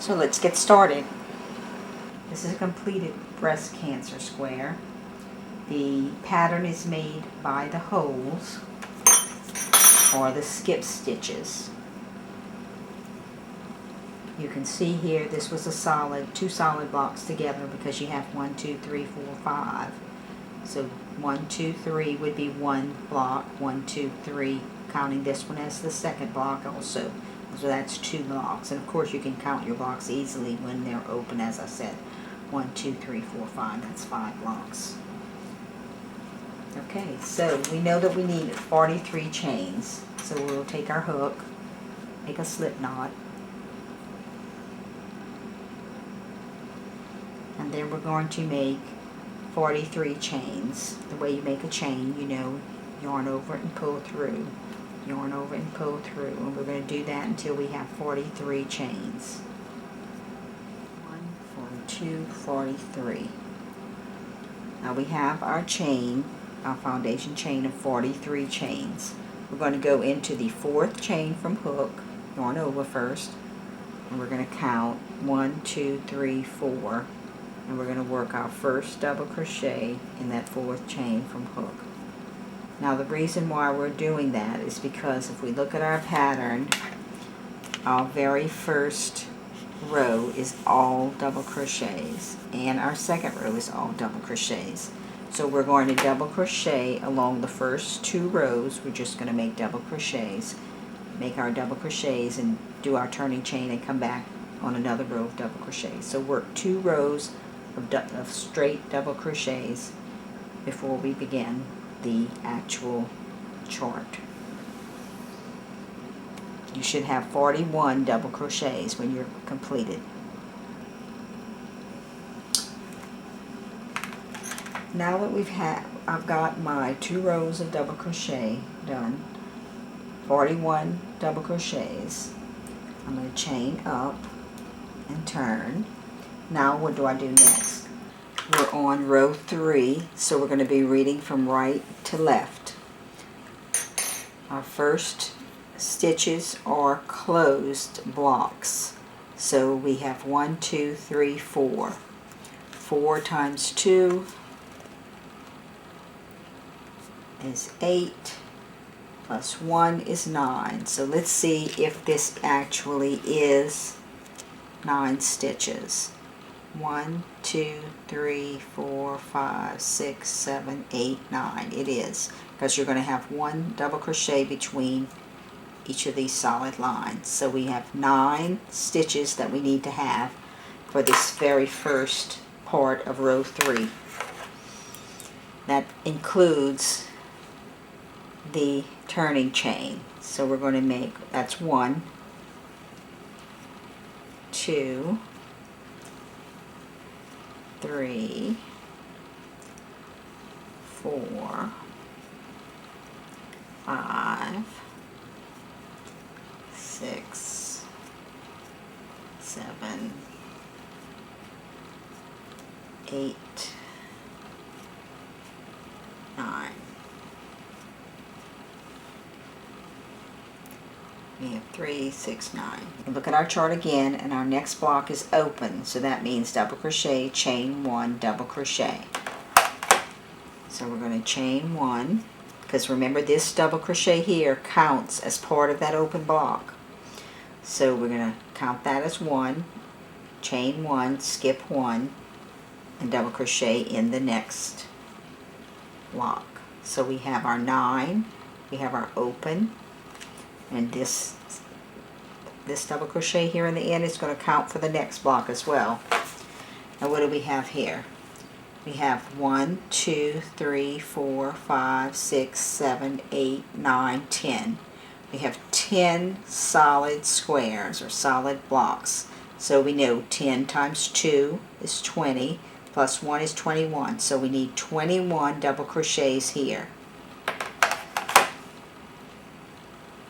So let's get started. This is a completed breast cancer square. The pattern is made by the holes or the skip stitches. You can see here this was a solid, two solid blocks together because you have 1, 2, 3, 4, 5. So 1, 2, 3 would be one block, 1, 2, 3, counting this one as the second block also. So that's 2 blocks. And of course you can count your blocks easily when they're open, as I said. 1, 2, 3, 4, 5, that's 5 blocks. Okay, so we know that we need 43 chains. So we'll take our hook, make a slip knot, and then we're going to make 43 chains. The way you make a chain, you know, yarn over it and pull through, yarn over it and pull through, and we're going to do that until we have 43 chains. 1, 42, 43. Now we have our chain, our foundation chain of 43 chains. We're going to go into the 4th chain from hook, yarn over first, and we're going to count 1, 2, 3, 4, and we're going to work our first double crochet in that 4th chain from hook. Now the reason why we're doing that is because if we look at our pattern, our very first row is all double crochets and our second row is all double crochets. So we're going to double crochet along the first 2 rows. We're just going to make double crochets, make our double crochets and do our turning chain and come back on another row of double crochets. So work 2 rows of straight double crochets before we begin the actual chart. You should have 41 double crochets when you're completed. Now that I've got my 2 rows of double crochet done, 41 double crochets, I'm going to chain up and turn. Now what do I do next? We're on row 3, so we're going to be reading from right to left. Our first stitches are closed blocks. So we have 1, 2, 3, 4. 4 times 2 is 8, plus 1 is 9. So let's see if this actually is 9 stitches. 1, 2, 3, 4, 5, 6, 7, 8, 9. It is, because you're going to have 1 double crochet between each of these solid lines. So we have 9 stitches that we need to have for this very first part of row 3. That includes the turning chain. So we're going to make, that's 1, 2, 3, 4, 5, 6, 7, 8, 9. We have 3, 6, 9. Look at our chart again, and our next block is open, so that means double crochet, chain 1, double crochet. So we're going to chain 1, because remember this double crochet here counts as part of that open block. So we're going to count that as 1, chain 1, skip 1, and double crochet in the next block. So we have our 9, we have our open, and this double crochet here in the end is going to count for the next block as well. Now what do we have here? We have 1, 2, 3, 4, 5, 6, 7, 8, 9, 10. We have 10 solid squares or solid blocks. So we know 10 times 2 is 20, plus 1 is 21. So we need 21 double crochets here.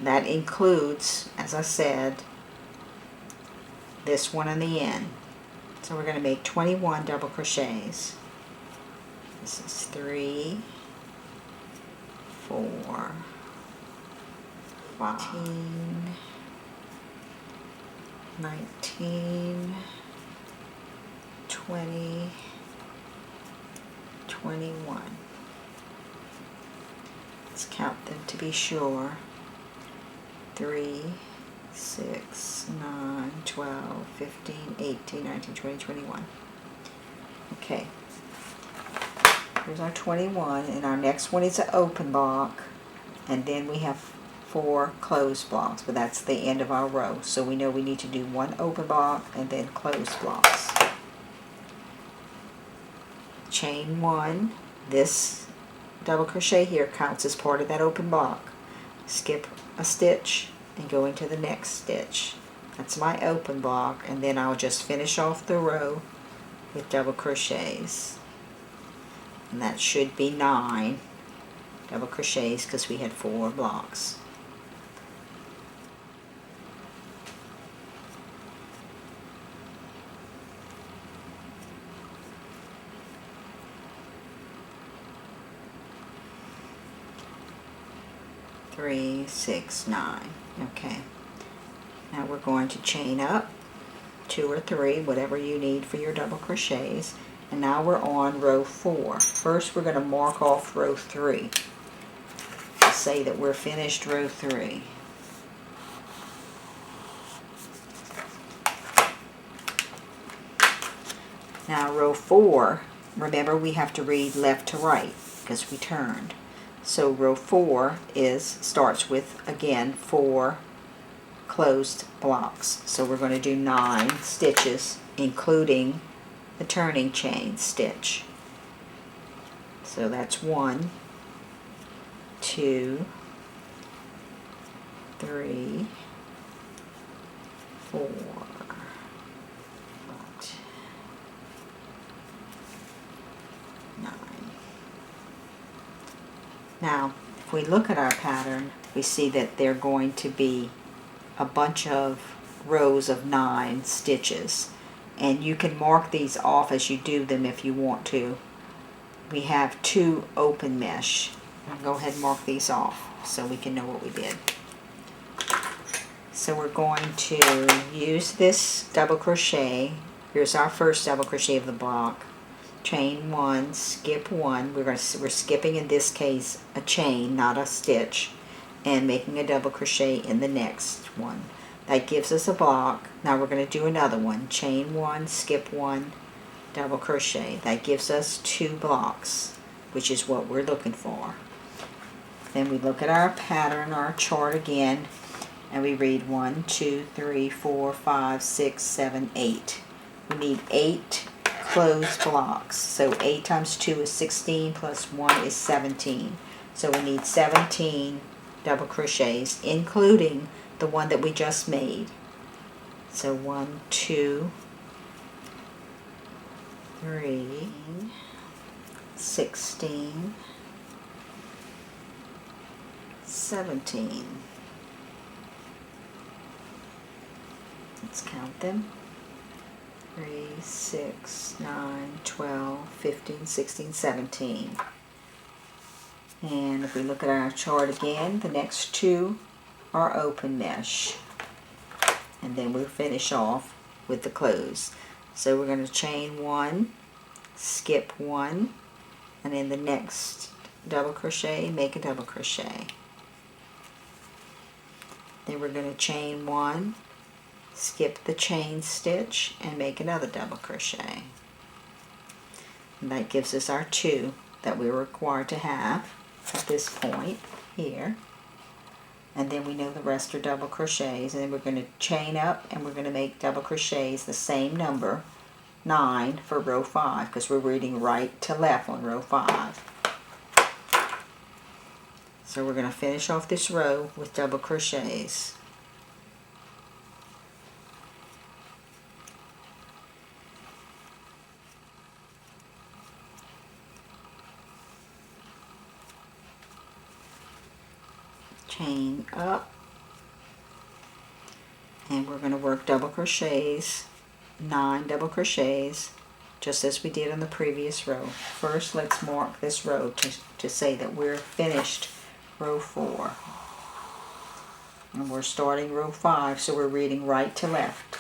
That includes, as I said, this one on the end. So we're going to make 21 double crochets. This is 3, 4, 15, 19, 20, 21. Let's count them to be sure. 3, 6, 9, 12, 15, 18, 19, 20, 21. Okay. Here's our 21, and our next one is an open block, and then we have 4 closed blocks, but that's the end of our row. So we know we need to do 1 open block and then closed blocks. Chain 1. This double crochet here counts as part of that open block. Skip a stitch and go into the next stitch. That's my open block, and then I'll just finish off the row with double crochets. And that should be 9 double crochets because we had 4 blocks. Three, 6, 9. Okay. Now we're going to chain up 2 or 3, whatever you need for your double crochets. And now we're on row 4. First we're going to mark off row 3 to say that we're finished row 3. Now row 4, remember we have to read left to right because we turned. So row 4 starts with, again, 4 closed blocks. So we're going to do 9 stitches, including the turning chain stitch. So that's 1, 2, 3, 4, 9. Now, if we look at our pattern, we see that they're going to be a bunch of rows of 9 stitches. And you can mark these off as you do them if you want to. We have 2 open mesh. I'll go ahead and mark these off so we can know what we did. So we're going to use this double crochet. Here's our first double crochet of the block. Chain 1, skip 1. We're skipping in this case a chain, not a stitch, and making a double crochet in the next one. That gives us a block. Now we're going to do another one. Chain 1, skip 1, double crochet. That gives us 2 blocks, which is what we're looking for. Then we look at our pattern, our chart again, and we read 1, 2, 3, 4, 5, 6, 7, 8. We need 8 closed blocks. So 8 times 2 is 16 plus 1 is 17. So we need 17 double crochets, including the one that we just made. So 1, 2, 3, 16, 17. Let's count them. 3, 6, 9, 12, 15, 16, 17. And if we look at our chart again, the next 2 are open mesh. And then we'll finish off with the close. So we're going to chain 1, skip 1, and in the next double crochet, make a double crochet. Then we're going to chain 1, skip the chain stitch, and make another double crochet. And that gives us our 2 that we're required to have at this point here. And then we know the rest are double crochets, and then we're going to chain up and we're going to make double crochets the same number, 9 for row 5, because we're reading right to left on row 5. So we're going to finish off this row with double crochets. Chain up, and we're going to work double crochets, 9 double crochets, just as we did on the previous row. First, let's mark this row to say that we're finished row 4. And we're starting row 5, so we're reading right to left.